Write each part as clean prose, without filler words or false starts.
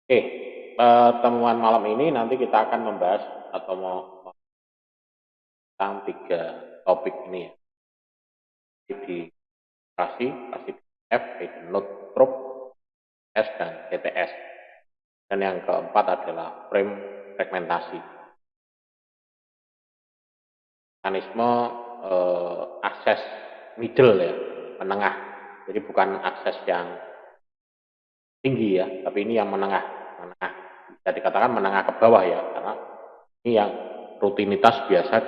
Oke, pertemuan malam ini nanti kita akan membahas atau mau tentang tiga topik ini ya. Di klasifikasi F, yaitu node group, S dan CTS. Dan yang keempat adalah frame fragmentasi. Mekanisme akses middle ya, menengah. Jadi bukan akses yang tinggi ya, tapi ini yang menengah. Menengah. Bisa dikatakan menengah ke bawah ya, karena ini yang rutinitas biasa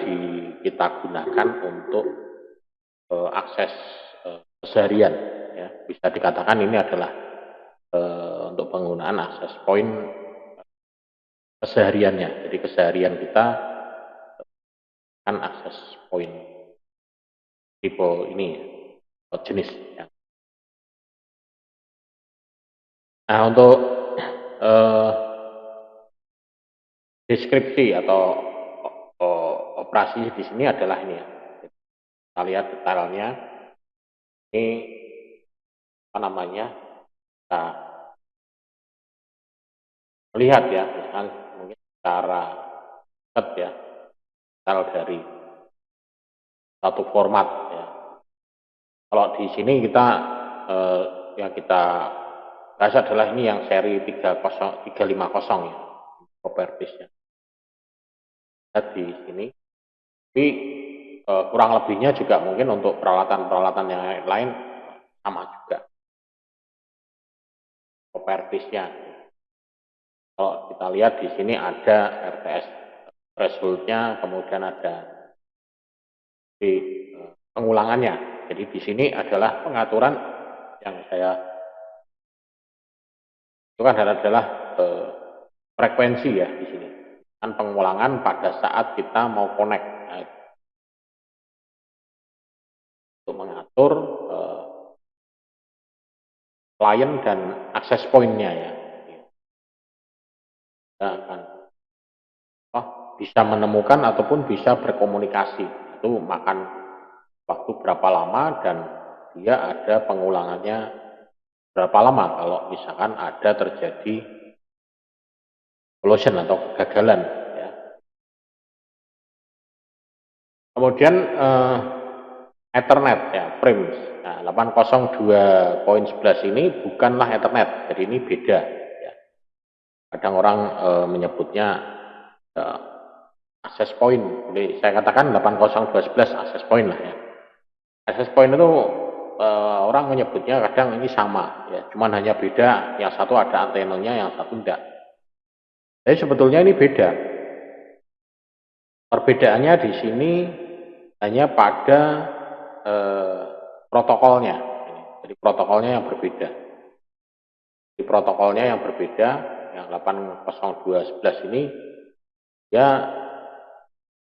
kita gunakan untuk akses keseharian ya, bisa dikatakan ini adalah untuk penggunaan akses point kesehariannya. Jadi keseharian kita kan akses point tipe ini ya, jenis ya. Nah, untuk eh, deskripsi atau operasi di sini adalah ini ya. Kita lihat detailnya. Ini apa namanya? Kita melihat ya, misalkan mungkin secara set ya, misal dari satu format ya. Kalau di sini kita yang kita bahas adalah ini yang seri 350 ya, propertiesnya. Di sini. Tapi kurang lebihnya juga mungkin untuk peralatan-peralatan yang lain sama juga propertiesnya. Kalau kita lihat di sini ada RTS thresholdnya, kemudian ada di pengulangannya. Jadi di sini adalah pengaturan yang saya itu kan adalah frekuensi ya di sini. Kan pengulangan pada saat kita mau connect. Nah, untuk mengatur client dan akses point-nya ya. Kita akan bisa menemukan ataupun bisa berkomunikasi. Itu makan waktu berapa lama dan dia ada pengulangannya berapa lama kalau misalkan ada terjadi collision atau kegagalan ya. Kemudian Ethernet ya, frames. Nah, 802.11 ini bukanlah Ethernet, jadi ini beda ya. Kadang orang menyebutnya access point. Jadi saya katakan 802.11 access point lah ya. Access point itu orang menyebutnya kadang ini sama ya, cuman hanya beda, yang satu ada antenanya, yang satu enggak. Tapi sebetulnya ini beda. Perbedaannya di sini hanya pada protokolnya. Jadi protokolnya yang berbeda. Di protokolnya yang berbeda, yang 802.11 ini ya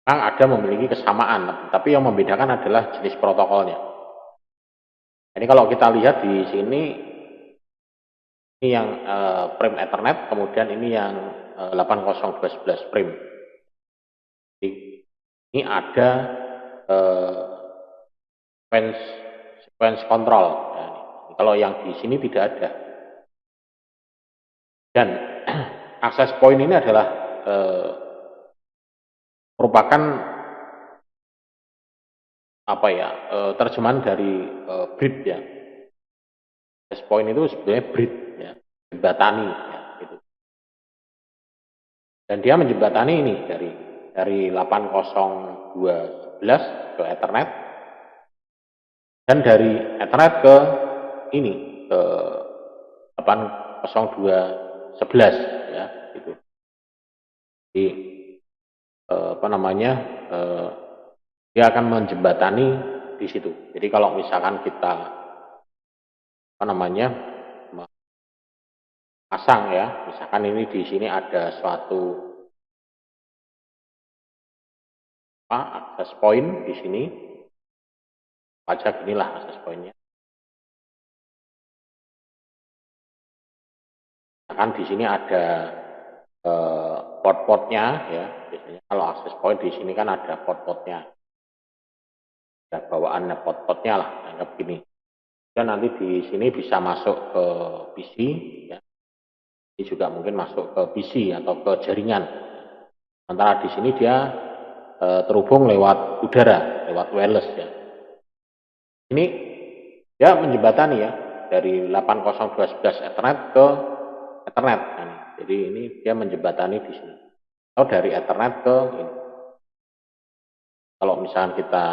memang ada memiliki kesamaan, tapi yang membedakan adalah jenis protokolnya. Jadi kalau kita lihat di sini, ini yang frame Ethernet, kemudian ini yang 802.11 frame. Jadi, ini ada sequence control. Nah, kalau yang di sini tidak ada. Dan akses point ini adalah merupakan apa ya, terjemahan dari bridge ya. Access point itu sebenarnya bridge ya, jembatani ya, gitu. Dan dia menjembatani ini dari 802.11 ke Ethernet dan dari Ethernet ke ini ke 802.11 ya, gitu. Jadi apa namanya, dia akan menjembatani di situ. Jadi kalau misalkan kita apa namanya pasang ya, misalkan ini di sini ada suatu akses point di sini, pajak inilah akses pointnya. Misalkan di sini ada port-portnya ya, biasanya kalau akses point di sini kan ada port-portnya, ada bawaannya port-portnya lah, anggap gini. Dan nanti di sini bisa masuk ke PC ya. Ini juga mungkin masuk ke PC atau ke jaringan. Sementara di sini dia terhubung lewat udara, lewat wireless ya. Ini dia menjembatani ya dari 802.11 Ethernet ke Ethernet. Nah, jadi ini dia menjembatani di sini. Atau dari Ethernet ke ini. Kalau misalnya kita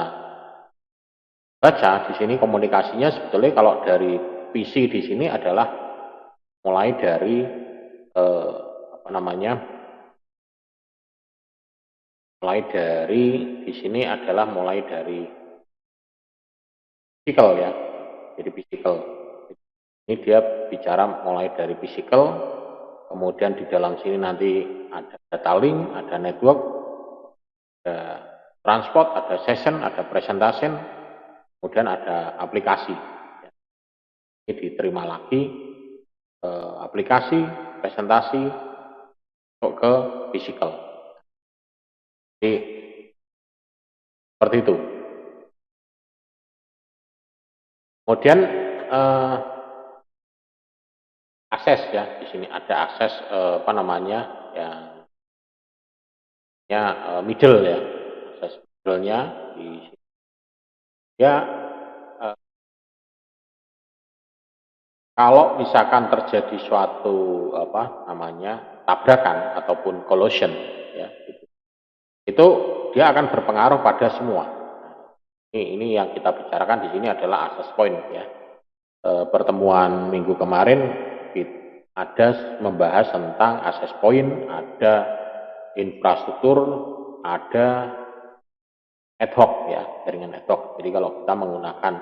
baca di sini komunikasinya sebetulnya kalau dari PC di sini adalah mulai dari apa namanya? Mulai dari di sini adalah mulai dari physical ya. Jadi physical. Ini dia bicara mulai dari physical, kemudian di dalam sini nanti ada data link, ada network, ada transport, ada session, ada presentation, kemudian ada aplikasi. Ini diterima lagi aplikasi, presentasi, untuk ke physical. Jadi seperti itu. Kemudian akses ya, di sini ada akses apa namanya ya middle ya, akses middle-nya di sini. Ya kalau misalkan terjadi suatu apa namanya tabrakan ataupun collision ya, itu dia akan berpengaruh pada semua. Ini yang kita bicarakan di sini adalah access point ya. Pertemuan minggu kemarin ada membahas tentang access point, ada infrastruktur, ada ad hoc ya, jaringan ad hoc. Jadi kalau kita menggunakan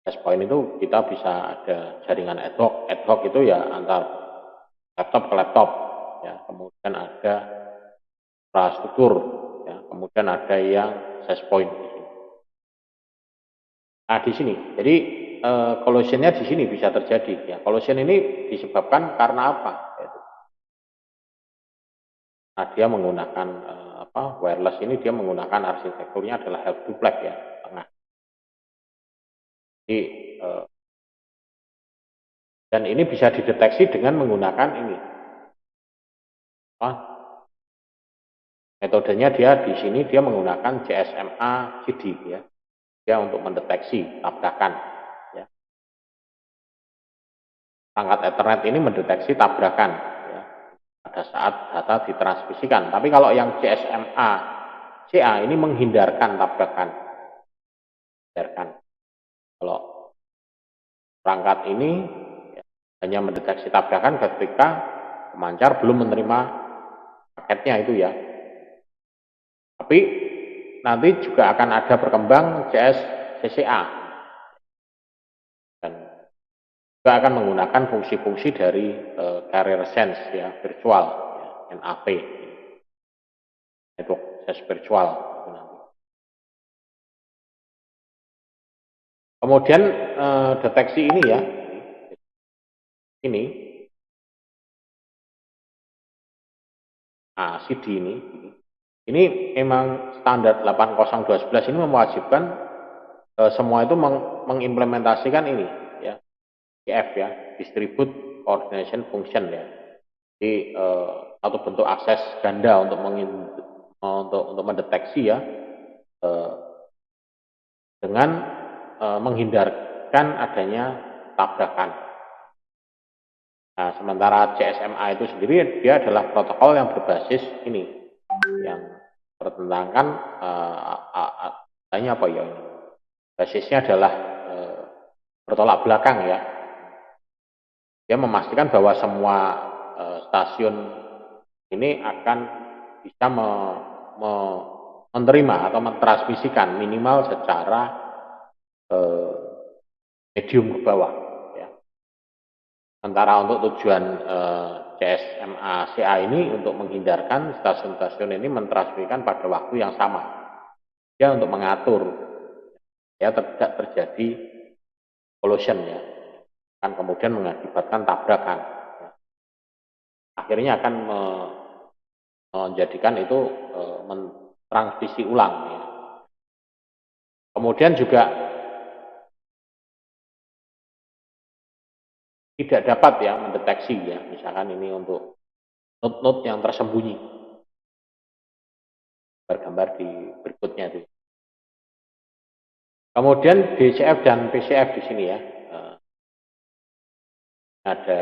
access point itu kita bisa ada jaringan ad hoc. Ad hoc itu ya antar laptop ke laptop ya, kemudian ada infrastruktur ya, kemudian ada yang access point di sini. Nah, di sini. Jadi collision-nya di sini bisa terjadi ya. Collision ini disebabkan karena apa? Nah, dia menggunakan wireless ini dia menggunakan arsitekturnya adalah half duplex ya, tengah. Jadi dan ini bisa dideteksi dengan menggunakan ini. Metodenya dia di sini dia menggunakan GSMA CD ya. Dia untuk mendeteksi tabrakan ya. Perangkat Ethernet ini mendeteksi tabrakan ya, pada saat data ditransmisikan. Tapi kalau yang GSMA CA ini menghindarkan tabrakan. Kalau perangkat ini ya, hanya mendeteksi tabrakan ketika pemancar belum menerima paketnya itu ya. Tapi nanti juga akan ada berkembang CSCCA dan juga akan menggunakan fungsi-fungsi dari carrier sense ya, virtual ya, NAV, network access virtual. Kemudian deteksi ini ya, ini CD ini memang standar 802.11 ini mewajibkan semua itu mengimplementasikan ini ya, DF ya, Distribute Coordination Function ya. Jadi satu bentuk akses ganda untuk mendeteksi ya dengan menghindarkan adanya tabrakan. Nah, sementara CSMA itu sendiri dia adalah protokol yang berbasis ini, yang bertentangan apa ya? Basisnya adalah bertolak belakang ya. Dia memastikan bahwa semua stasiun ini akan bisa menerima atau mentransmisikan minimal secara medium ke bawah. Ya. Sementara untuk tujuan CSMA-CA ini untuk menghindarkan stasiun-stasiun ini mentransmisikan pada waktu yang sama. Ya untuk mengatur ya tidak terjadi collision ya. Kan kemudian mengakibatkan tabrakan. Ya. Akhirnya akan menjadikan itu mentransmisi ulang. Ya. Kemudian juga tidak dapat ya mendeteksi ya, misalkan ini untuk node-node yang tersembunyi. Gambar di berikutnya itu. Kemudian DCF dan PCF di sini ya. Ada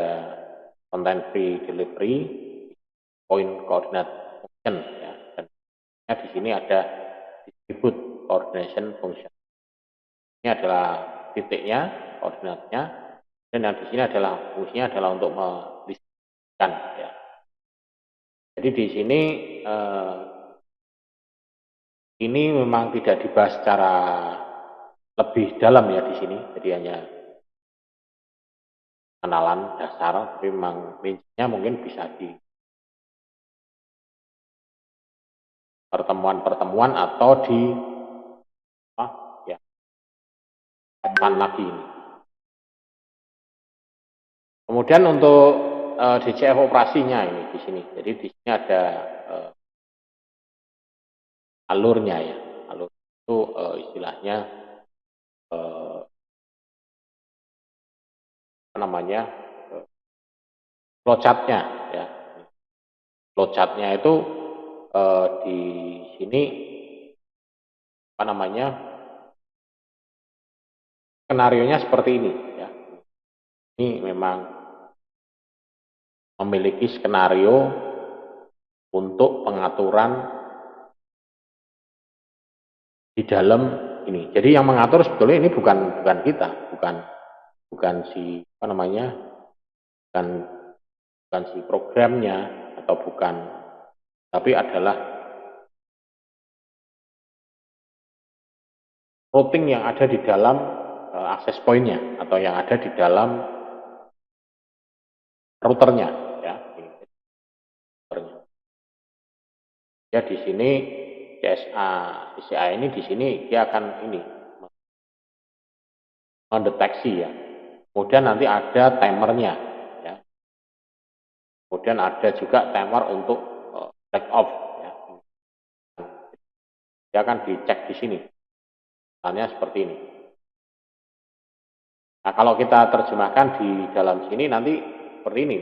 content free delivery, point coordinate function ya. Dan di sini ada distribute coordination function. Ini adalah titiknya, koordinatnya, dan yang di sini adalah fungsinya adalah untuk mendistribusikan ya. Jadi di sini ini memang tidak dibahas secara lebih dalam ya di sini, jadi hanya kenalan dasar, tapi memang rincinya mungkin bisa di pertemuan-pertemuan atau di apa ya depan lagi ini. Kemudian untuk DCF operasinya ini di sini, jadi di sini ada alurnya ya, alur itu istilahnya apa namanya flowchartnya ya, flowchartnya itu di sini apa namanya skenarionya seperti ini ya. Ini memang memiliki skenario untuk pengaturan di dalam ini. Jadi yang mengatur sebetulnya ini bukan kita, bukan si apa namanya, bukan si programnya atau bukan, tapi adalah routing yang ada di dalam access point-nya atau yang ada di dalam routernya ya. Ya di sini CSA ini di sini dia akan ini mendeteksi ya. Kemudian nanti ada timernya ya. Kemudian ada juga timer untuk black off ya. Dia akan dicek di sini. Misalnya seperti ini. Nah, kalau kita terjemahkan di dalam sini nanti seperti ini.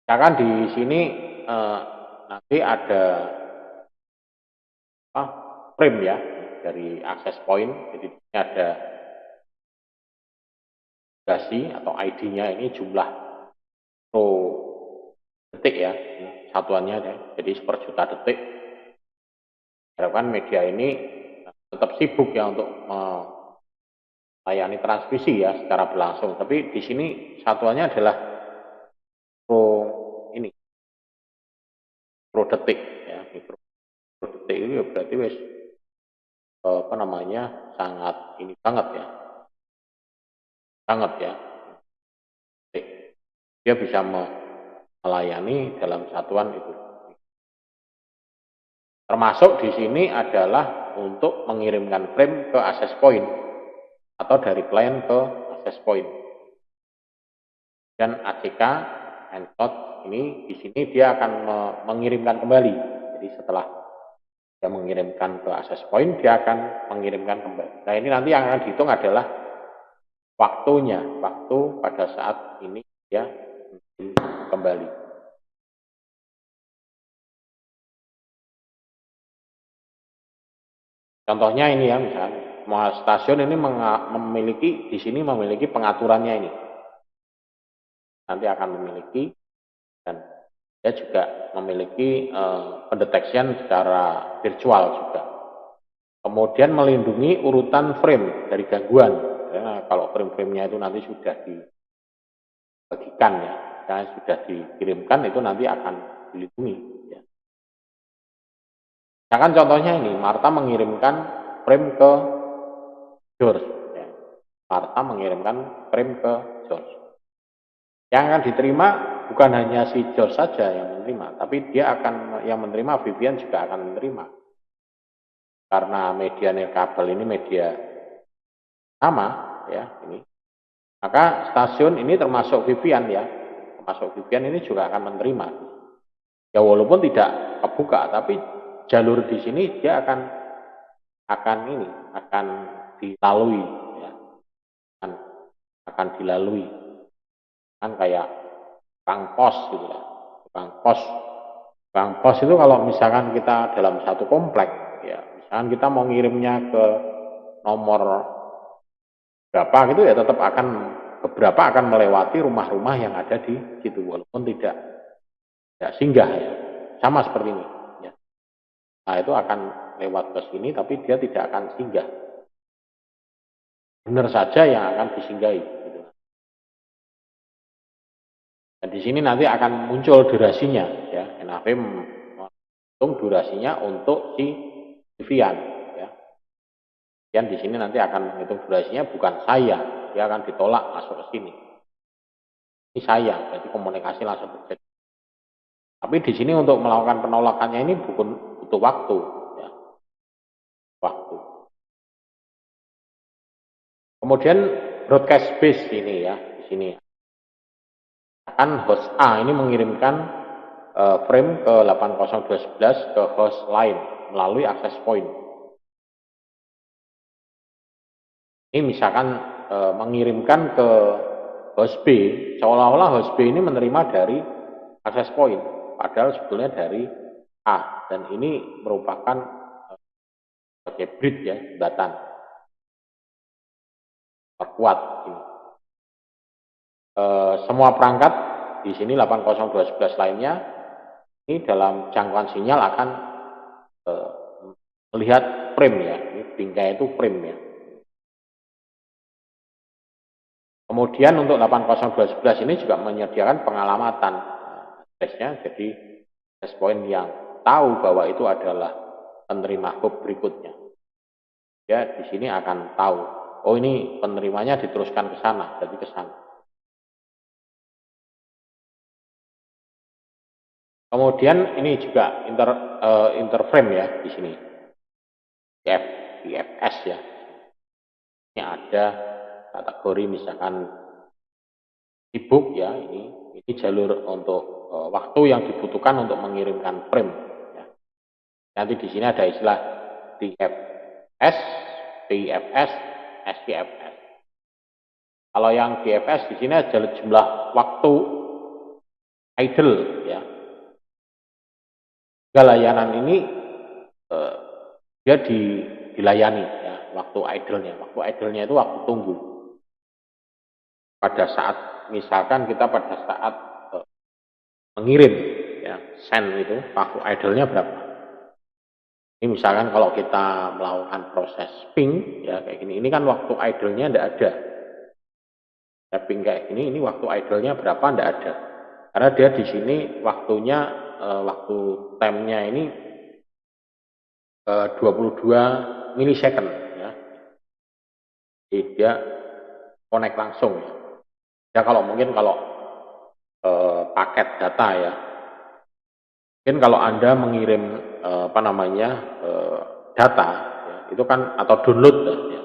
Misalkan di sini nanti ada frame ya dari access point. Jadi ini ada durasi atau ID-nya ini jumlah pro detik ya, satuannya ya. Jadi seperjuta detik. Harapkan media ini tetap sibuk ya untuk melayani transmisi ya secara berlangsung. Tapi di sini satuannya adalah pro detik ya, mikro detik itu berarti wes apa namanya sangat ini banget ya, dia bisa melayani dalam satuan itu. Termasuk di sini adalah untuk mengirimkan frame ke access point atau dari client ke access point. Dan ACK encode ini di sini dia akan mengirimkan kembali. Jadi setelah dia mengirimkan ke access point, dia akan mengirimkan kembali. Nah ini nanti yang akan dihitung adalah waktunya, waktu pada saat ini dia kembali. Contohnya ini ya, misalnya semua stasiun ini memiliki di sini memiliki pengaturannya ini. Nanti akan memiliki dan dia juga memiliki pendeteksian secara virtual juga. Kemudian melindungi urutan frame dari gangguan. Karena kalau frame-framenya itu nanti sudah dibagikan ya, dan sudah dikirimkan itu nanti akan dilindungi. Ya. Misalkan contohnya ini, Marta mengirimkan frame ke George. Ya. Marta mengirimkan frame ke George. Yang akan diterima bukan hanya si George saja yang menerima, tapi dia akan yang menerima Vivian juga akan menerima. Karena media nirkabel ini media sama ya ini. Maka stasiun ini termasuk Vivian ya. Termasuk Vivian ini juga akan menerima. Ya walaupun tidak kebuka tapi jalur di sini dia akan dilalui ya. akan dilalui. Kan kayak tukang pos gitu lah. Tukang pos itu kalau misalkan kita dalam satu komplek, ya misalkan kita mau ngirimnya ke nomor berapa gitu, ya tetap akan beberapa akan melewati rumah-rumah yang ada di situ walaupun tidak singgah ya. Sama seperti ini ya. Nah, itu akan lewat ke sini tapi dia tidak akan singgah. Benar saja yang akan disinggahi gitu. Dan di sini nanti akan muncul durasinya ya. NAV menghitung durasinya untuk si Vivian ya. Dan di sini nanti akan menghitung durasinya bukan saya, dia akan ditolak masuk ke sini. Ini saya, berarti komunikasi langsung terjadi. Tapi di sini untuk melakukan penolakannya ini butuh waktu, ya. Waktu. Kemudian broadcast base ini ya, di sini akan host A ini mengirimkan frame ke 80211 ke host lain melalui access point. Ini misalkan mengirimkan ke host B, seolah-olah host B ini menerima dari access point, padahal sebetulnya dari A, dan ini merupakan sebagai bridge ya, jembatan terkuat ini. Semua perangkat di sini 80211 lainnya ini dalam jangkauan sinyal akan melihat frame ya, ini bingkai itu frame ya. Kemudian untuk 80211 ini juga menyediakan pengalamatan address-nya, jadi address point yang tahu bahwa itu adalah penerima hub berikutnya. Ya, di sini akan tahu, oh ini penerimanya diteruskan ke sana, jadi ke sana. Kemudian ini juga interframe ya di sini. IFS ya. Ini ada kategori misalkan sibuk ya, ini jalur untuk waktu yang dibutuhkan untuk mengirimkan frame ya. Nanti di sini ada istilah DFS, PIFS, SPFS. Kalau yang DFS di sini adalah jumlah waktu idle ya. Layanan ini dia dilayani ya, waktu idle-nya. Waktu idle-nya itu waktu tunggu. Pada saat misalkan kita pada saat mengirim ya, send itu waktu idle-nya berapa? Ini misalkan kalau kita melakukan proses ping ya kayak gini, ini kan waktu idle-nya tidak ada. Ya, ping kayak gini, ini waktu idle-nya berapa tidak ada. Karena dia di sini waktunya waktu time-nya ini 22 milisecond ya. Jadi dia connect langsung ya. Ya kalau mungkin kalau paket data ya. Mungkin kalau Anda mengirim data ya, itu kan atau download ya.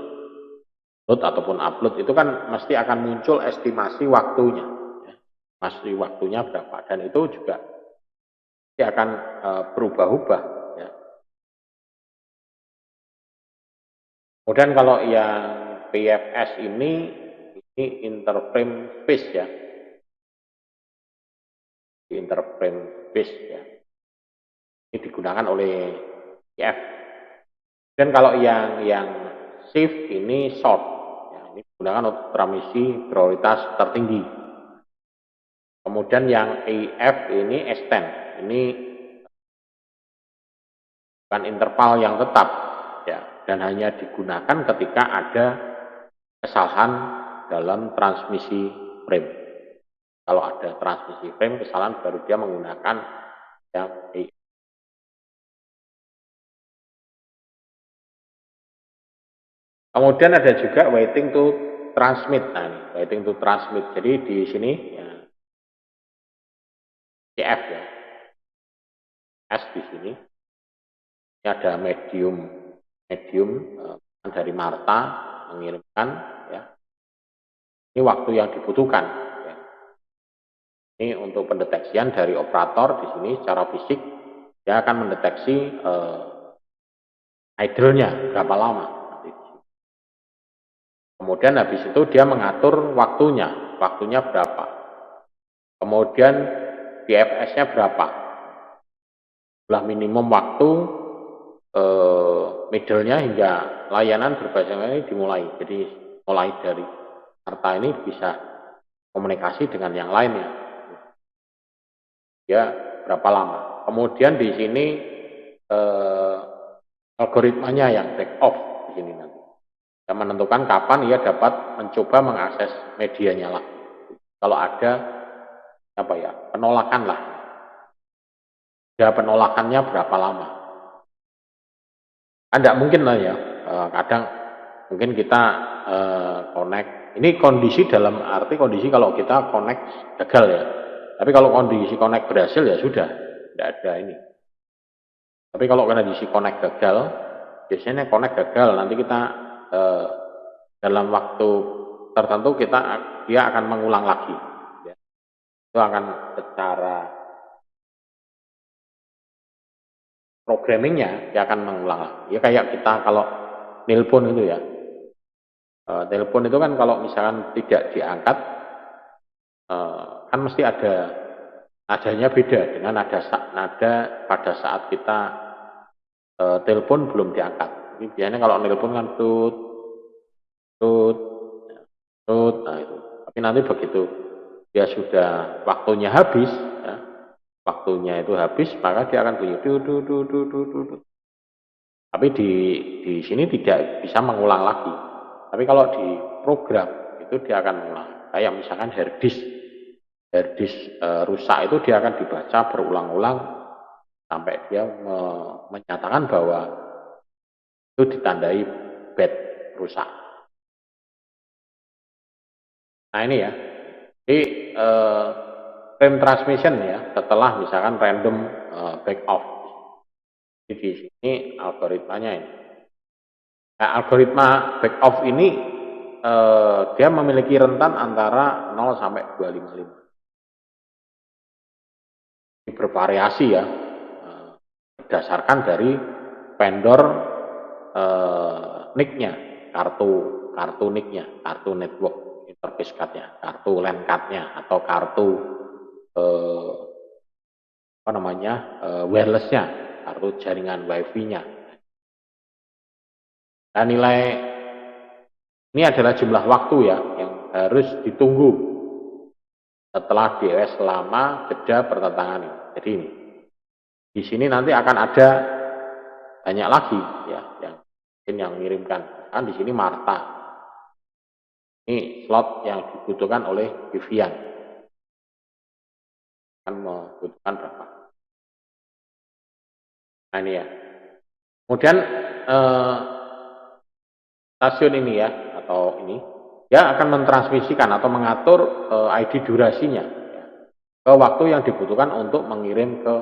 Download ataupun upload itu kan mesti akan muncul estimasi waktunya ya. Mesti waktunya berapa, dan itu juga dia akan berubah-ubah ya. Kemudian kalau yang PFS ini interframe space ya. Interframe space ya. Ini digunakan oleh IF. Dan kalau yang shift ini short ya, ini digunakan untuk transmisi prioritas tertinggi. Kemudian yang AF ini extend, ini bukan interval yang tetap ya, dan hanya digunakan ketika ada kesalahan dalam transmisi frame. Kalau ada transmisi frame kesalahan baru dia menggunakan yang AF. Kemudian ada juga waiting to transmit. Nah, ini, waiting to transmit. Jadi di sini ya, CF ya. S di sini. Ini ada medium dari Marta mengirimkan ya. Ini waktu yang dibutuhkan ya. Ini untuk pendeteksian dari operator di sini secara fisik dia akan mendeteksi idle-nya berapa lama. Kemudian habis itu dia mengatur waktunya berapa. Kemudian DFS-nya berapa. Jumlah minimum waktu, middle-nya hingga layanan berbasis ini dimulai. Jadi mulai dari harta ini bisa komunikasi dengan yang lainnya. Ya, berapa lama. Kemudian di sini algoritmanya yang back off di sini nanti. Yang menentukan kapan ia dapat mencoba mengakses medianya lah. Kalau ada penolakan lah. Ya penolakannya berapa lama. Tidak mungkin lah ya. Kadang mungkin kita connect. Ini kondisi dalam arti kondisi kalau kita connect gagal ya. Tapi kalau kondisi connect berhasil ya sudah, tidak ada ini. Tapi kalau kondisi connect gagal, biasanya connect gagal nanti kita dalam waktu tertentu dia akan mengulang lagi. Ya. Itu akan secara programmingnya dia akan mengulang lagi. Ya kayak kita kalau nelpon itu ya. Telepon itu kan kalau misalkan tidak diangkat, kan mesti ada nadanya beda dengan nada pada saat kita telepon belum diangkat. Jadi biasanya kalau nelpon kan tut, nah itu. Tapi nanti begitu dia sudah waktunya habis, ya, waktunya itu habis, maka dia akan bunyi tut. Tapi di sini tidak bisa mengulang lagi. Tapi kalau di program itu dia akan mengulang. Kayak misalkan hard disk rusak itu dia akan dibaca berulang-ulang sampai dia menyatakan bahwa itu ditandai bad, rusak. Nah ini ya, jadi frame transmission ya setelah misalkan random back off. Jadi di sini algoritmanya ini. Nah, algoritma back off ini dia memiliki rentan antara 0 sampai 255. Bervariasi ya, berdasarkan dari vendor NIC-nya, kartu NIC-nya, kartu network interface card-nya, kartu LAN card-nya atau kartu wireless-nya, kartu jaringan WiFi-nya. Nah, nilai ini adalah jumlah waktu ya yang harus ditunggu setelah DOS selama jeda pertentangan ini. Jadi ini di sini nanti akan ada banyak lagi ya yang mengirimkan. Kan di sini Marta. Ini slot yang dibutuhkan oleh Vivian. Kan membutuhkan berapa? Nah ini ya. Kemudian stasiun ini ya atau ini dia akan mentransmisikan atau mengatur ID durasinya ya, ke waktu yang dibutuhkan untuk mengirim ke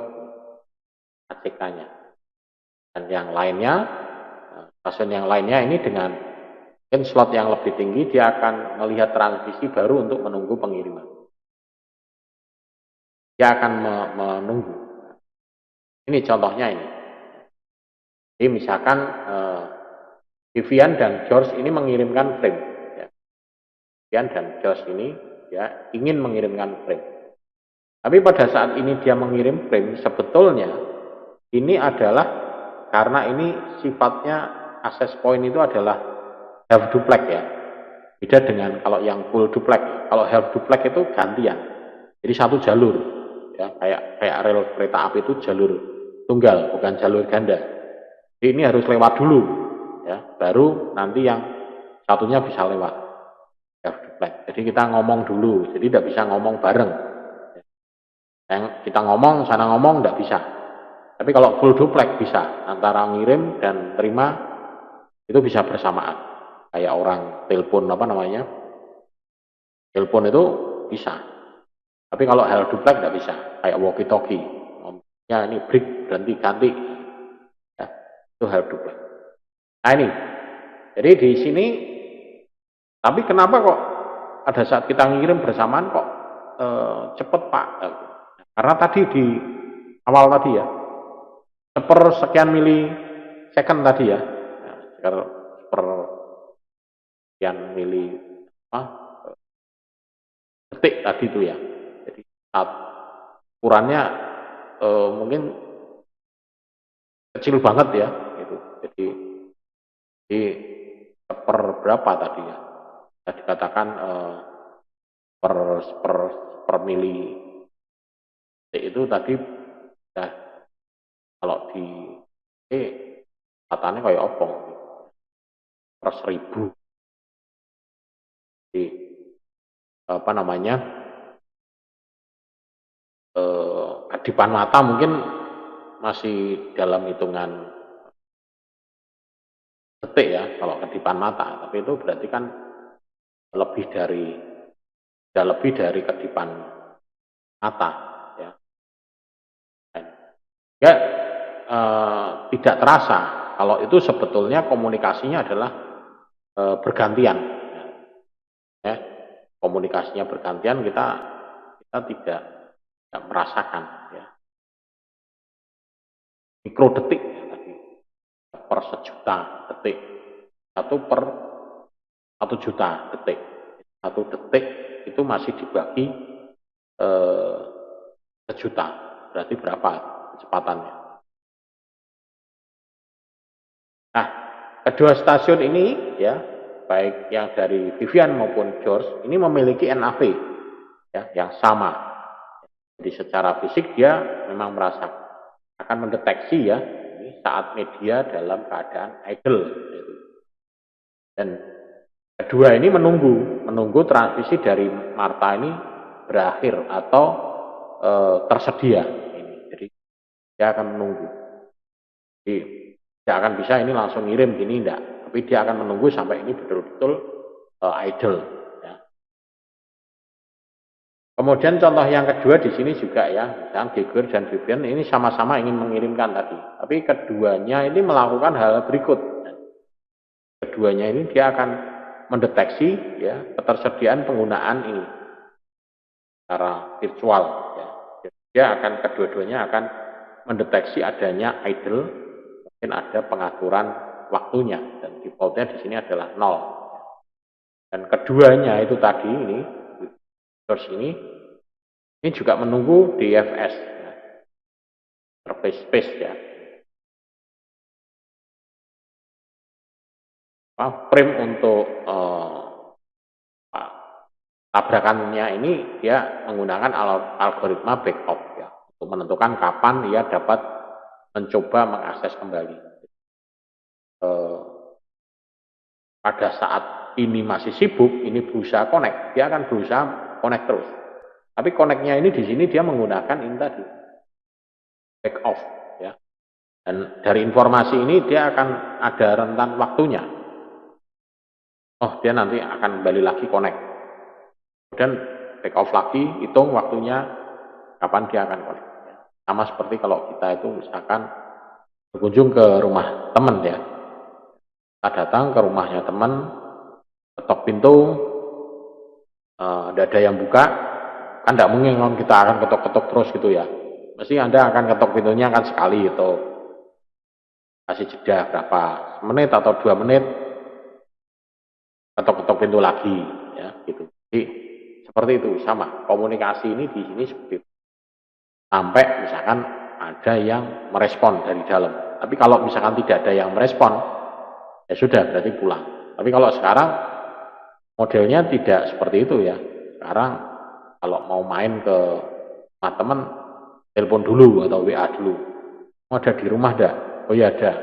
ACK-nya. Dan yang lainnya, stasiun yang lainnya ini dengan mungkin slot yang lebih tinggi dia akan melihat transmisi baru untuk menunggu pengiriman. Dia akan menunggu. Ini contohnya ini. Jadi misalkan Vivian dan George ini mengirimkan frame. Ya. Vivian dan George ini ya ingin mengirimkan frame. Tapi pada saat ini dia mengirim frame, sebetulnya ini adalah karena ini sifatnya access point itu adalah half duplex ya. Beda dengan kalau yang full duplex. Kalau half duplex itu gantian. Jadi satu jalur. Ya, kayak rel kereta api itu jalur tunggal, bukan jalur ganda. Jadi ini harus lewat dulu. Ya, baru nanti yang satunya bisa lewat half duplex. Jadi kita ngomong dulu, jadi tidak bisa ngomong bareng. Yang kita ngomong, sana ngomong tidak bisa. Tapi kalau full duplex bisa, antara ngirim dan terima itu bisa bersamaan. Kayak orang telepon telepon itu bisa. Tapi kalau half duplex tidak bisa, kayak walkie talkie. Ya ini break, berhenti, ganti. Ya, itu half duplex. Nah ini, jadi di sini, tapi kenapa kok pada saat kita ngirim bersamaan kok cepet Pak? Karena tadi di awal tadi ya, sekian milisecond tadi ya, per sekian mili detik tadi itu ya. Jadi ukurannya mungkin kecil banget ya, gitu. Jadi per berapa tadi ya? Bisa dikatakan per mili detik itu tadi ya, kalau di katanya kayak opong per 1000. Jadi apa namanya, kedipan mata mungkin masih dalam hitungan detik ya kalau kedipan mata, tapi itu berarti kan lebih dari kedipan mata ya. Ya tidak terasa kalau itu sebetulnya komunikasinya adalah bergantian ya. Komunikasinya bergantian, kita tidak merasakan ya. Mikrodetik ya, tadi per 1.000.000 detik, 1 per 1.000.000 detik. 1 detik itu masih dibagi 1.000.000, berarti berapa kecepatannya? Nah, kedua stasiun ini ya, baik yang dari Vivian maupun George ini memiliki NAV ya, yang sama. Jadi secara fisik dia memang akan mendeteksi ya ini saat media dalam keadaan idle. Dan kedua ini menunggu transmisi dari Marta ini berakhir atau tersedia. Jadi dia akan menunggu. Jadi tidak akan bisa ini langsung ngirim gini, enggak, tapi dia akan menunggu sampai ini betul-betul idle ya. Kemudian contoh yang kedua di sini juga ya, misalnya Gregor dan Vivian ini sama-sama ingin mengirimkan tadi, tapi keduanya ini melakukan hal berikut. Keduanya ini dia akan mendeteksi ya ketersediaan penggunaan ini secara virtual ya. Dia akan kedua-duanya akan mendeteksi adanya idle, mungkin ada pengaturan waktunya, dan defaultnya di sini adalah 0. Dan keduanya itu tadi ini, terus ini juga menunggu DFS, ya, interface space ya. Frame untuk tabrakannya ini dia menggunakan algoritma backoff ya, untuk menentukan kapan dia dapat mencoba mengakses kembali. Pada saat ini masih sibuk, ini berusaha connect, dia akan berusaha connect terus. Tapi connectnya ini di sini dia menggunakan ini tadi backoff ya. Dan dari informasi ini dia akan ada rentan waktunya. Oh, dia nanti akan kembali lagi connect. Kemudian backoff lagi, hitung waktunya kapan dia akan connect. Sama seperti kalau kita itu misalkan berkunjung ke rumah teman ya. Kita datang ke rumahnya teman, ketok pintu, tidak ada yang buka, kan tidak mungkin kita akan ketok-ketok terus gitu ya. Mesti Anda akan ketok pintunya kan sekali itu. Kasih jeda berapa menit atau 2 menit, ketok-ketok pintu lagi ya gitu. Jadi seperti itu, sama komunikasi ini di sini seperti itu. Sampai misalkan ada yang merespon dari dalam. Tapi kalau misalkan tidak ada yang merespon, ya sudah berarti pulang. Tapi kalau sekarang modelnya tidak seperti itu ya. Sekarang kalau mau main ke rumah teman, telepon dulu atau WA dulu. Mau ada di rumah enggak? Oh ya ada.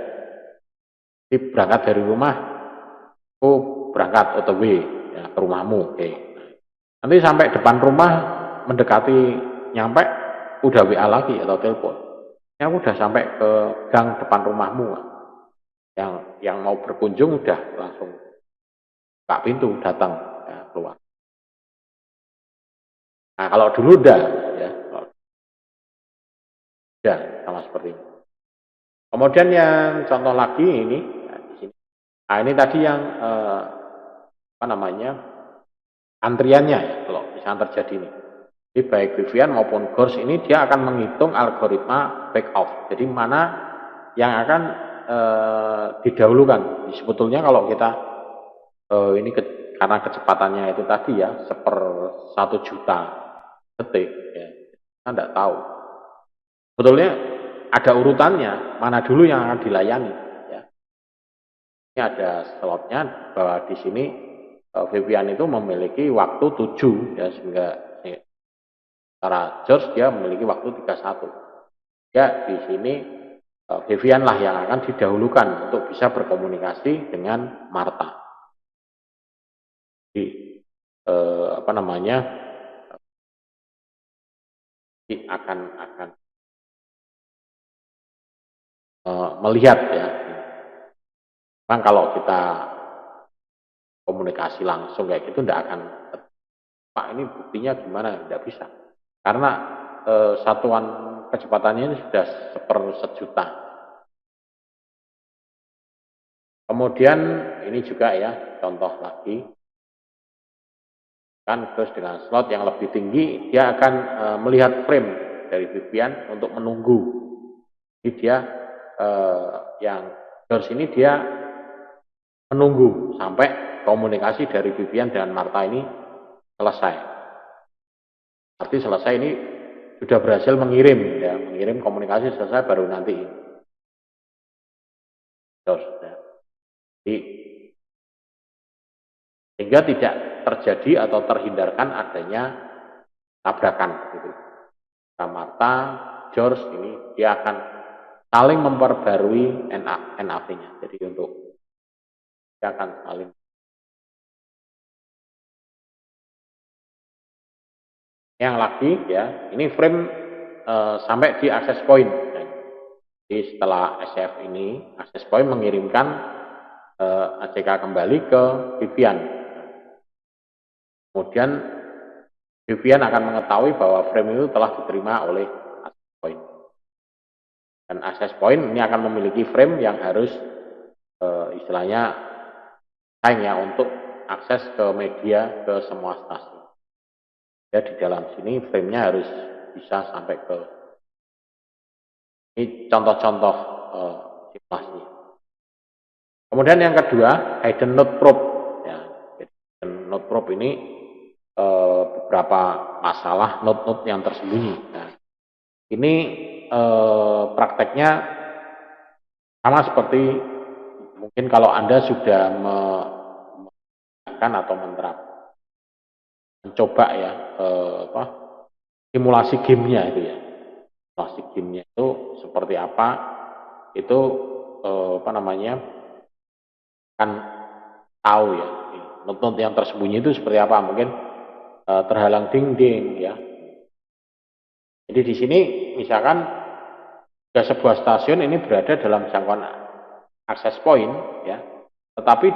Jadi berangkat dari rumah, oh berangkat OTW ya, ke rumahmu. Oke. Nanti sampai depan rumah, mendekati nyampe, udah WA lagi atau telepon. Ya udah sampai ke gang depan rumahmu. Yang mau berkunjung udah langsung buka pintu, datang ya, keluar. Nah kalau dulu udah ya, udah sama seperti ini. Kemudian yang contoh lagi ini ya, di sini. Nah ini tadi yang apa namanya antriannya ya, kalau misalnya terjadi ini. Jadi baik Vivian maupun Gors ini dia akan menghitung algoritma backoff. Jadi mana yang akan didahulukan. Sebetulnya kalau kita karena kecepatannya itu tadi ya 1/1 juta detik ya, kita tidak tahu. Sebetulnya ada urutannya, mana dulu yang akan dilayani ya. Ini ada slotnya bahwa di sini VPN itu memiliki waktu 7 ya, sehingga secara George dia memiliki waktu 31. Ya di sini Vivian lah yang akan didahulukan untuk bisa berkomunikasi dengan Martha. Jadi apa namanya, akan melihat ya. Memang kalau kita komunikasi langsung kayak gitu tidak akan, Pak ini buktinya gimana, tidak bisa. Karena satuan kecepatannya ini sudah 1/1 juta. Kemudian ini juga ya contoh lagi, kan terus dengan slot yang lebih tinggi dia akan melihat frame dari Vivian untuk menunggu. Jadi dia yang George ini dia menunggu sampai komunikasi dari Vivian dengan Martha ini selesai. Arti selesai ini sudah berhasil mengirim ya, mengirim komunikasi selesai baru nanti George ya. Jadi, sehingga tidak terjadi atau terhindarkan adanya tabrakan gitu. Martha, George ini dia akan saling memperbarui NAV-nya. Jadi untuk dia akan saling yang lagi ya, ini frame sampai di access point. Jadi setelah SF ini, access point mengirimkan ACK kembali ke Vivian. Kemudian Vivian akan mengetahui bahwa frame itu telah diterima oleh access point. Dan access point ini akan memiliki frame yang harus istilahnya ya untuk akses ke media ke semua stasiun. Ya di dalam sini frame-nya harus bisa sampai ke, ini contoh-contoh simulasi. Kemudian yang kedua, hidden node probe. Ya, hidden node probe ini beberapa masalah node-node yang tersembunyi. Nah, ini prakteknya sama seperti mungkin kalau Anda sudah menggunakan atau mencoba ya simulasi gamenya itu ya. Simulasi gamenya itu seperti apa? Itu apa namanya? Kan tahu ya. Node-node yang tersembunyi itu seperti apa? Mungkin terhalang dinding ya. Jadi di sini misalkan sebuah stasiun ini berada dalam jangkauan access point ya, tetapi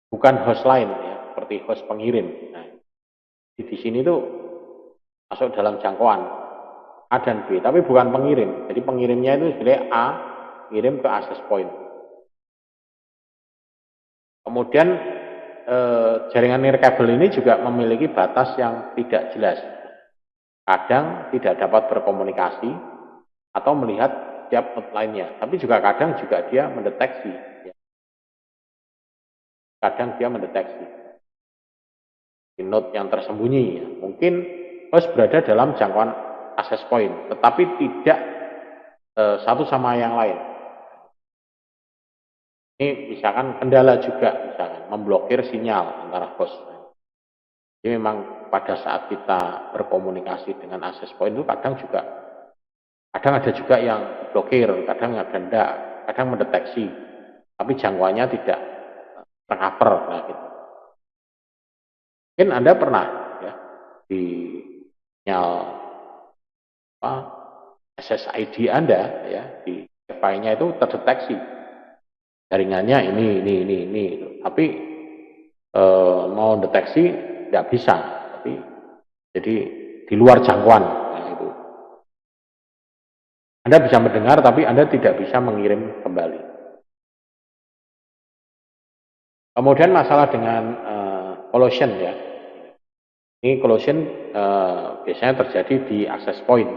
bukan host lain ya, seperti host pengirim. Nah, di sini tuh masuk dalam jangkauan A dan B, tapi bukan pengirim. Jadi pengirimnya itu sebenarnya A, kirim ke access point. Kemudian jaringan nirkabel ini juga memiliki batas yang tidak jelas. Kadang tidak dapat berkomunikasi atau melihat setiap node lainnya, tapi juga kadang juga dia mendeteksi. Ya. Kadang dia mendeteksi di node yang tersembunyi. Ya. Mungkin host berada dalam jangkauan access point, tetapi tidak satu sama yang lain. Ini misalkan kendala juga, misalkan memblokir sinyal antara host. Jadi memang pada saat kita berkomunikasi dengan access point itu kadang ada juga yang blokir, kadang tidak, kadang mendeteksi, tapi jangkauannya tidak tercover. Nah, gitu. Mungkin Anda pernah ya di sinyal SSID Anda ya di Wi-Fi-nya itu terdeteksi jaringannya ini, tapi mau deteksi tidak bisa, tapi jadi di luar jangkauan. Nah, itu Anda bisa mendengar, tapi Anda tidak bisa mengirim kembali. Kemudian masalah dengan collision ya. Ini collision biasanya terjadi di access point.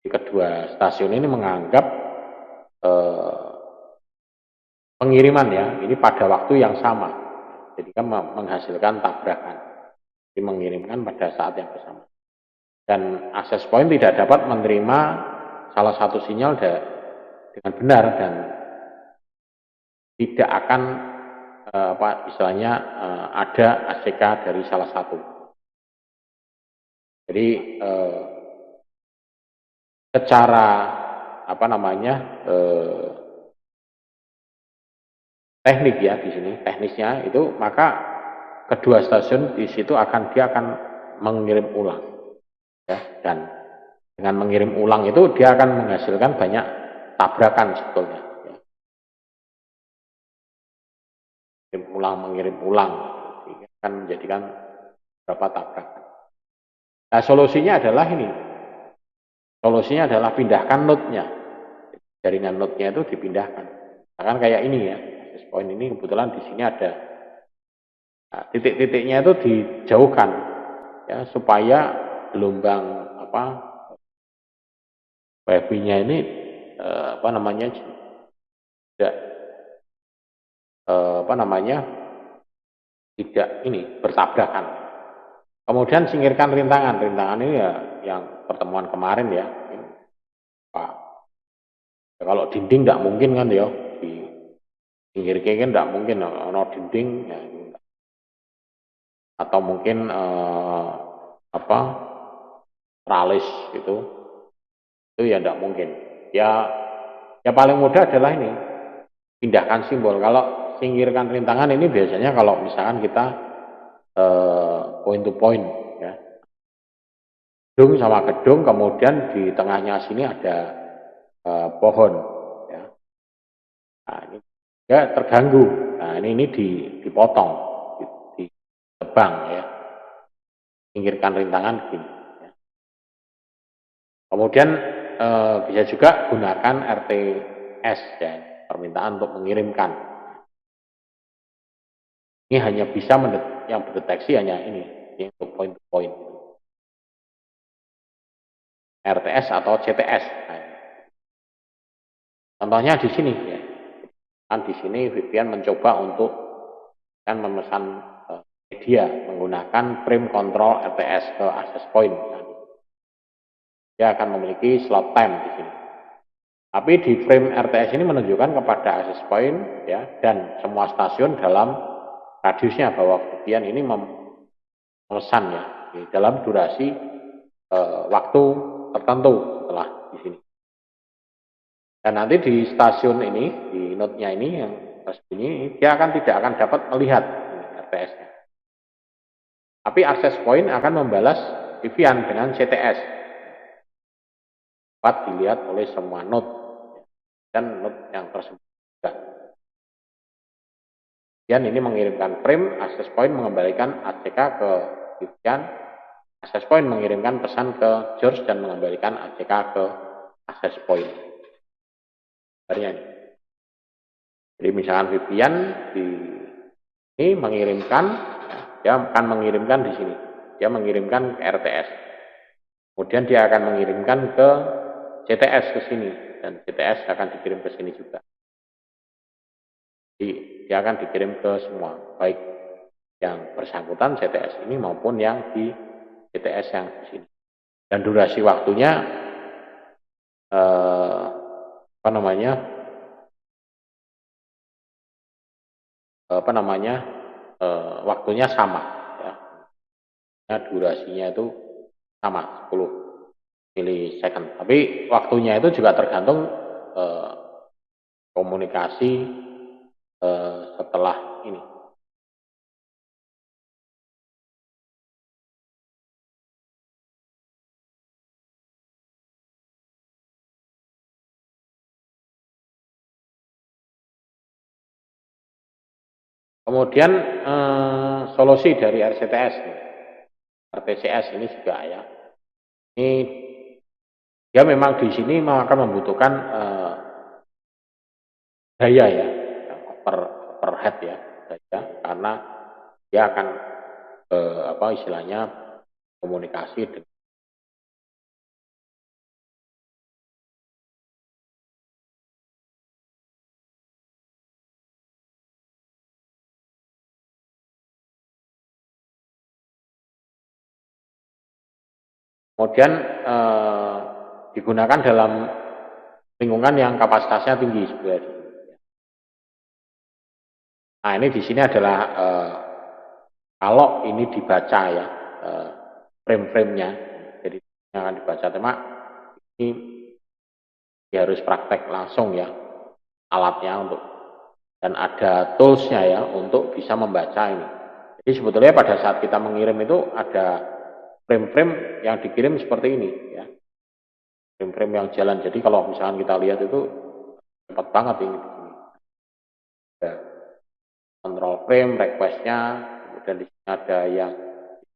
Di kedua stasiun ini menganggap pengiriman ya, ini pada waktu yang sama. Jadi kan menghasilkan tabrakan. Jadi mengirimkan pada saat yang bersama. Dan access point tidak dapat menerima salah satu sinyal dengan benar dan tidak akan istilahnya ada ACK dari salah satu. Jadi secara teknik ya di sini teknisnya itu, maka kedua stasiun di situ dia akan mengirim ulang ya, dan dengan mengirim ulang itu dia akan menghasilkan banyak tabrakan sebetulnya ya. Mengirim ulang akan menjadikan beberapa tabrakan. Nah, solusinya adalah pindahkan node-nya, jaringan node-nya itu dipindahkan. Nah, kan kayak ini ya, access point ini kebetulan di sini ada titik-titiknya itu dijauhkan ya, supaya gelombang wifi-nya ini tidak tidak bertabrakan. Kemudian singkirkan rintangan ini ya yang pertemuan kemarin ya. Kalau dinding tidak mungkin kan ya, di pinggir kan tidak mungkin ono dinding ya. Atau mungkin tralis itu ya tidak mungkin. Ya paling mudah adalah ini, pindahkan simbol. Kalau singkirkan rintangan ini biasanya kalau misalkan kita point to point ya, gedung sama gedung, kemudian di tengahnya sini ada pohon ya. Nah, ini ya terganggu. Nah, ini dipotong, ditebang ya. Singkirkan rintangan begini ya. Kemudian bisa juga gunakan RTS ya, permintaan untuk mengirimkan. Ini hanya bisa yang berdeteksi hanya ini untuk point to point. RTS atau CTS. Nah, contohnya di sini ya. Kan di sini Vivian mencoba untuk memesan media menggunakan frame control RTS ke access point. Dia akan memiliki slot time di sini. Tapi di frame RTS ini menunjukkan kepada access point ya, dan semua stasiun dalam radiusnya bahwa Vivian ini memesan ya dalam durasi waktu tertentu setelah di sini. Dan nanti di stasiun ini, di node-nya ini yang ini, dia tidak akan dapat melihat RTS-nya. Tapi access point akan membalas Vivian dengan CTS. Dapat dilihat oleh semua node dan node yang tersebut. Vivian ini mengirimkan frame, access point mengembalikan ACK ke Vivian, access point mengirimkan pesan ke George dan mengembalikan ACK ke access point. Jadi misalkan Vivian ini mengirimkan, dia akan mengirimkan di sini, dia mengirimkan ke RTS. Kemudian dia akan mengirimkan ke CTS ke sini dan CTS akan dikirim ke sini juga. Jadi dia akan dikirim ke semua, baik yang bersangkutan CTS ini maupun yang di CTS yang di sini. Dan durasi waktunya waktunya sama ya. Nah, durasinya itu sama 10 milisecond. Tapi waktunya itu juga tergantung komunikasi setelah ini. Kemudian solusi dari RCTS, RTCS ini juga ya. Ini dia memang di sini akan membutuhkan daya ya, per head ya, daya, karena dia akan istilahnya komunikasi dengan kemudian digunakan dalam lingkungan yang kapasitasnya tinggi sebenarnya. Nah, ini di sini adalah kalau ini dibaca ya frame-framenya, jadi akan dibaca tema ini dia harus praktek langsung ya alatnya untuk, dan ada toolsnya ya untuk bisa membaca ini. Jadi sebetulnya pada saat kita mengirim itu ada frame-frame yang dikirim seperti ini ya, frame-frame yang jalan. Jadi kalau misalkan kita lihat itu cepat banget ini. Ada control frame, requestnya, kemudian di sini ada yang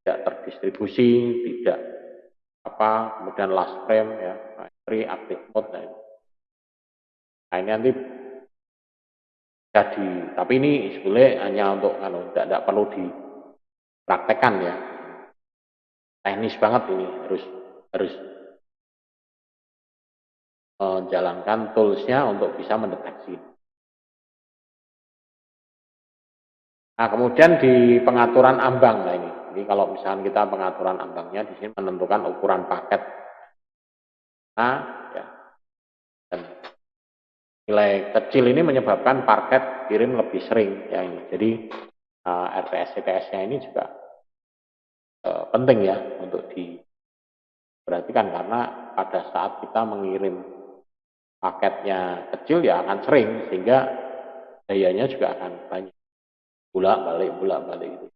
tidak terdistribusi, tidak apa, kemudian last frame ya, free active mode. Nah ini nanti jadi, tapi ini sebetulnya hanya untuk tidak perlu dipraktekkan ya, teknis banget ini, harus menjalankan toolsnya untuk bisa mendeteksi. Nah kemudian di pengaturan ambang, nah ini, jadi kalau misalnya kita pengaturan ambangnya di sini menentukan ukuran paket, nah ya, dan nilai kecil ini menyebabkan paket kirim lebih sering ya ini. Jadi RTS CTS-nya ini juga penting ya untuk diperhatikan, karena pada saat kita mengirim paketnya kecil ya akan sering, sehingga dayanya juga akan banyak, bolak-balik gitu.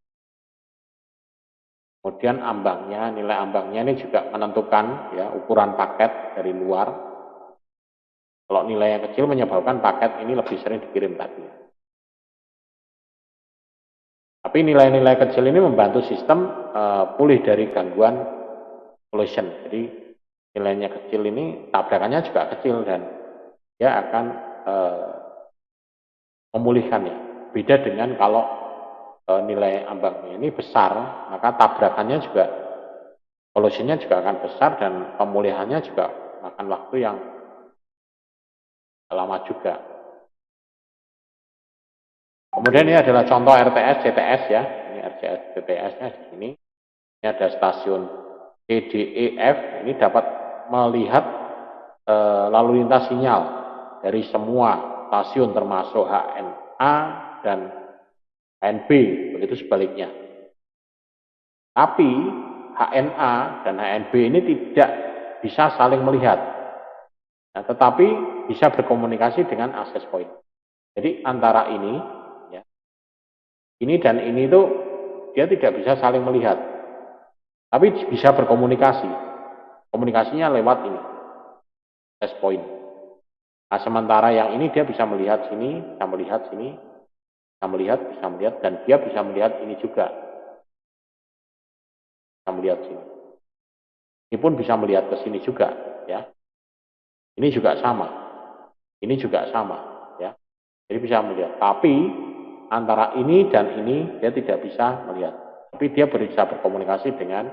Kemudian ambangnya, nilai ambangnya ini juga menentukan ya ukuran paket dari luar. Kalau nilai yang kecil menyebabkan paket ini lebih sering dikirim tadi. Tapi nilai-nilai kecil ini membantu sistem pulih dari gangguan collision. Jadi nilainya kecil ini, tabrakannya juga kecil dan dia akan memulihkannya. Beda dengan kalau nilai ambangnya ini besar, maka tabrakannya juga, collisionnya juga akan besar dan pemulihannya juga makan waktu yang lama juga. Kemudian ini adalah contoh RTS CTS ya. Ini RTS CTS-nya di sini. Ini ada stasiun EDEF, ini dapat melihat lalu lintas sinyal dari semua stasiun termasuk HNA dan HNB, begitu sebaliknya. Tapi HNA dan HNB ini tidak bisa saling melihat, nah, tetapi bisa berkomunikasi dengan access point. Jadi antara ini, ya, ini dan ini itu dia tidak bisa saling melihat, tapi bisa berkomunikasi. Komunikasinya lewat ini, access point. Nah, sementara yang ini dia bisa melihat sini, bisa melihat sini, bisa melihat, dan dia bisa melihat ini juga. Bisa melihat sini. Ini pun bisa melihat ke sini juga, ya. Ini juga sama. Ini juga sama, ya. Jadi bisa melihat. Tapi antara ini dan ini dia tidak bisa melihat. Tapi dia bisa berkomunikasi dengan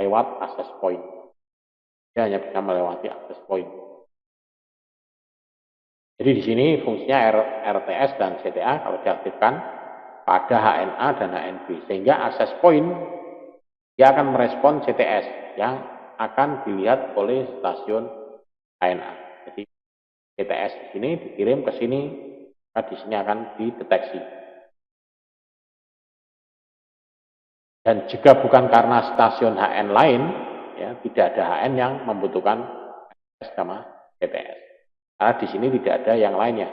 lewat access point. Dia hanya bisa melewati access point. Jadi di sini fungsinya RTS dan CTA kalau diaktifkan pada HNA dan HNB, sehingga access point dia akan merespon CTS yang akan dilihat oleh stasiun HNA. Jadi CTS di sini dikirim ke sini, maka di sini akan dideteksi. Dan jika bukan karena stasiun HN lain, ya tidak ada HN yang membutuhkan RTS sama CTS. Karena di sini tidak ada yang lainnya,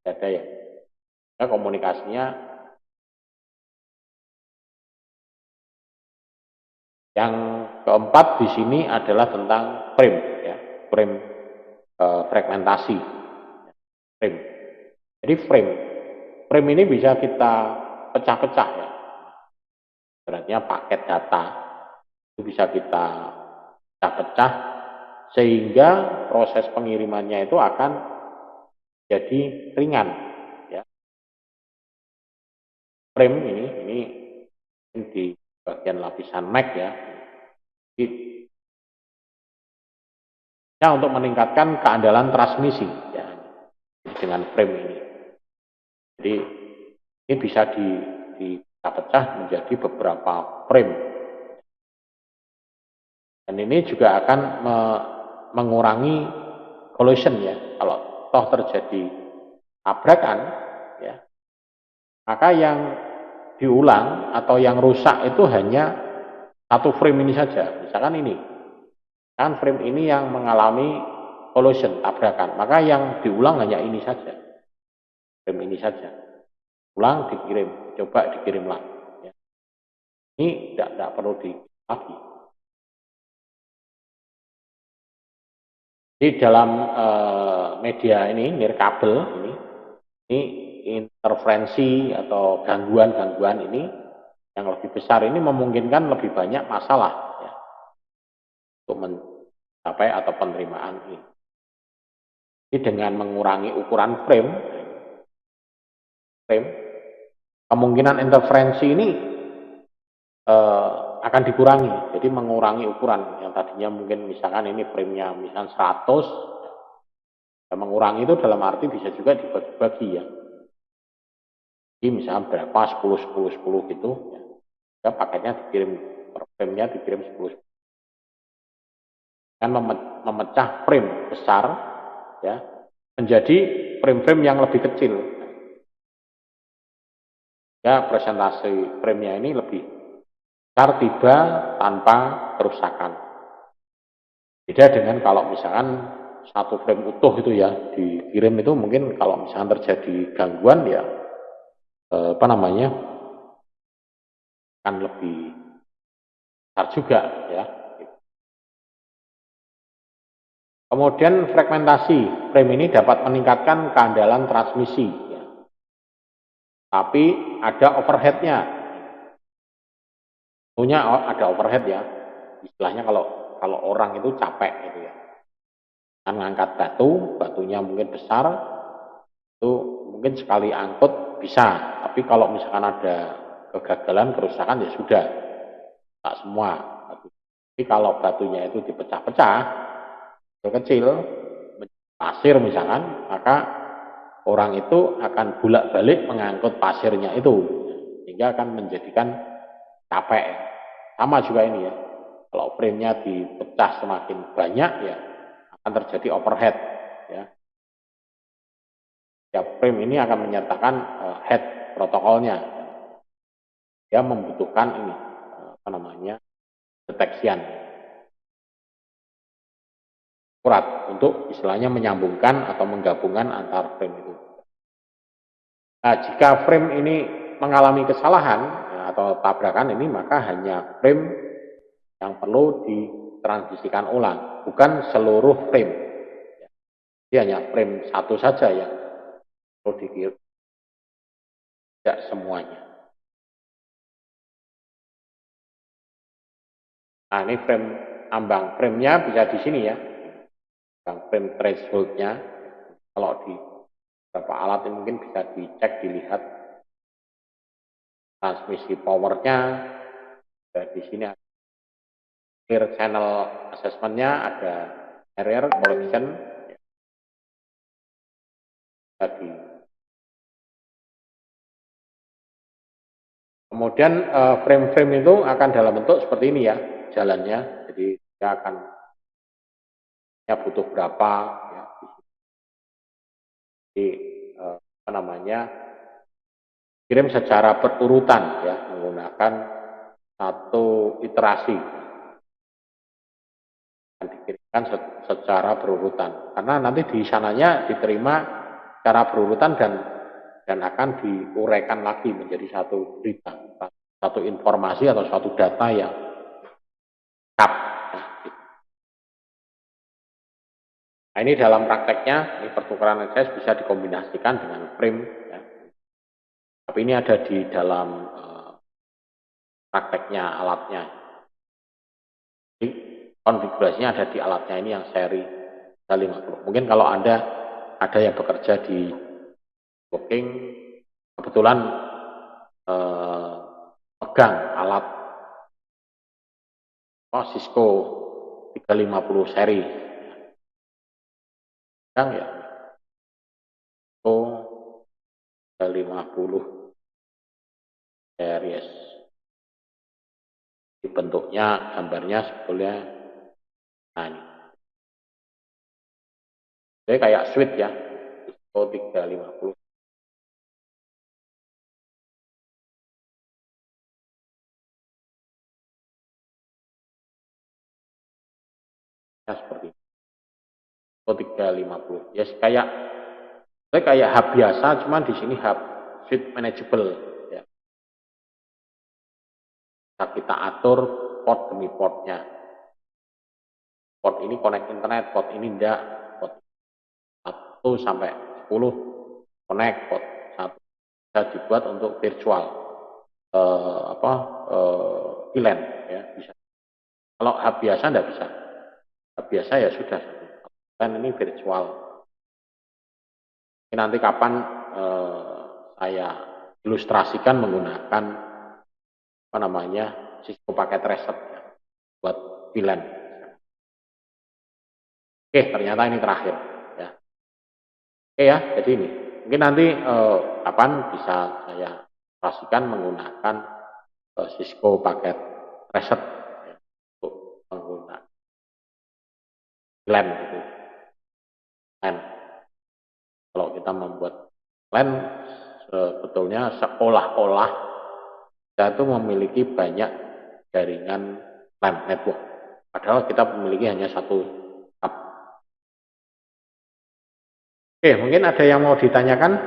tidak ada yang. Ya, komunikasinya yang keempat di sini adalah tentang frame, ya, frame fragmentasi, frame. Jadi frame ini bisa kita pecah-pecah ya. Sebenarnya paket data itu bisa kita pecah-pecah sehingga proses pengirimannya itu akan jadi ringan ya. Frame ini di bagian lapisan MAC ya. Untuk meningkatkan keandalan transmisi ya, dengan frame ini. Jadi ini bisa dipecah menjadi beberapa frame. Dan Dan ini juga akan mengurangi collision ya. Kalau toh terjadi tabrakan ya, maka yang diulang atau yang rusak itu hanya satu frame ini saja. Misalkan ini, kan frame ini yang mengalami collision, tabrakan, maka yang diulang hanya ini saja, frame ini saja. Ulang, dikirim, coba dikirim lagi. Ya. Ini tidak perlu di lagi. Di dalam media ini, nirkabel ini interferensi atau gangguan-gangguan ini yang lebih besar ini memungkinkan lebih banyak masalah ya, untuk mencapai atau penerimaan ini. Ini dengan mengurangi ukuran frame, kemungkinan interferensi ini akan dikurangi. Jadi mengurangi ukuran yang tadinya mungkin misalkan ini framenya misalkan 100, ya mengurangi itu dalam arti bisa juga dibagi-bagi ya. Jadi misalkan berapa 10 10 10 gitu ya, paketnya dikirim per framenya dikirim 10 kan memecah frame besar ya menjadi frame-frame yang lebih kecil ya, presentasi framenya ini lebih besar tiba tanpa kerusakan. Beda dengan kalau misalkan satu frame utuh itu ya dikirim itu mungkin kalau misalkan terjadi gangguan ya apa namanya kan lebih besar juga ya. Kemudian fragmentasi frame ini dapat meningkatkan keandalan transmisi ya. Tapi ada overheadnya. Tentunya ada overhead ya. Istilahnya kalau orang itu capek gitu ya. Kan ngangkat batunya mungkin besar, itu mungkin sekali angkut bisa. Tapi kalau misalkan ada kegagalan, kerusakan ya sudah, tak semua. Tapi kalau batunya itu dipecah-pecah, kecil, pasir misalkan, maka orang itu akan bolak-balik mengangkut pasirnya itu, sehingga akan menjadikan capek. Sama juga ini ya, kalau frame-nya dipecah semakin banyak ya akan terjadi overhead ya. Setiap frame ini akan menyertakan head protokolnya. Dia membutuhkan ini apa namanya deteksian akurat untuk istilahnya menyambungkan atau menggabungkan antar frame itu. Nah, jika frame ini mengalami kesalahan ya, atau tabrakan ini maka hanya frame yang perlu ditransmisikan ulang, bukan seluruh frame. Jadi hanya frame satu saja yang perlu dikirim, tidak semuanya. Nah, ini frame ambang frame-nya bisa di sini ya, frame threshold-nya. Kalau di beberapa alat ini mungkin bisa dicek, dilihat transmisi powernya. Di sini ada clear channel assessment-nya, ada error collection. Tadi. Kemudian frame-frame itu akan dalam bentuk seperti ini ya jalannya. Jadi dia akan butuh berapa ya. Jadi apa namanya kirim secara berurutan ya menggunakan satu iterasi dan dikirimkan secara berurutan karena nanti di sananya diterima secara berurutan dan akan diuraikan lagi menjadi satu berita, satu informasi atau satu data yang lengkap. Nah, ini dalam prakteknya ini pertukaran access bisa dikombinasikan dengan frame ya. Tapi ini ada di dalam prakteknya alatnya. Jadi konfigurasinya ada di alatnya ini yang seri 50. Mungkin kalau Anda ada yang bekerja di Booking kebetulan pegang alat Cisco 350 seri. Pegang ya. Cisco 350 series. Di bentuknya gambarnya sebetulnya Nah ini. Jadi kayak switch ya. Cisco 350. Ya seperti ini. Cisco 350. Ya kayak hub biasa, cuman di sini hub switch manageable ya. Bisa kita atur port demi portnya. Port ini connect internet, port ini enggak. Port 1 sampai 10 connect, port 1 bisa dibuat untuk virtual VLAN ya bisa. Kalau hub biasa enggak bisa. Hub biasa ya sudah. Dan ini virtual. Ini nanti kapan saya ilustrasikan menggunakan Cisco paket reset ya, buat VLAN. Oke, ternyata ini terakhir ya. Oke ya, jadi ini mungkin nanti kapan bisa saya ilustrasikan menggunakan Cisco paket reset ya, untuk menggunakan VLAN gitu. LAN. Kalau kita membuat LAN sebetulnya seolah-olah kita itu memiliki banyak jaringan LAN network. Padahal kita memiliki hanya satu hub. Oke, mungkin ada yang mau ditanyakan?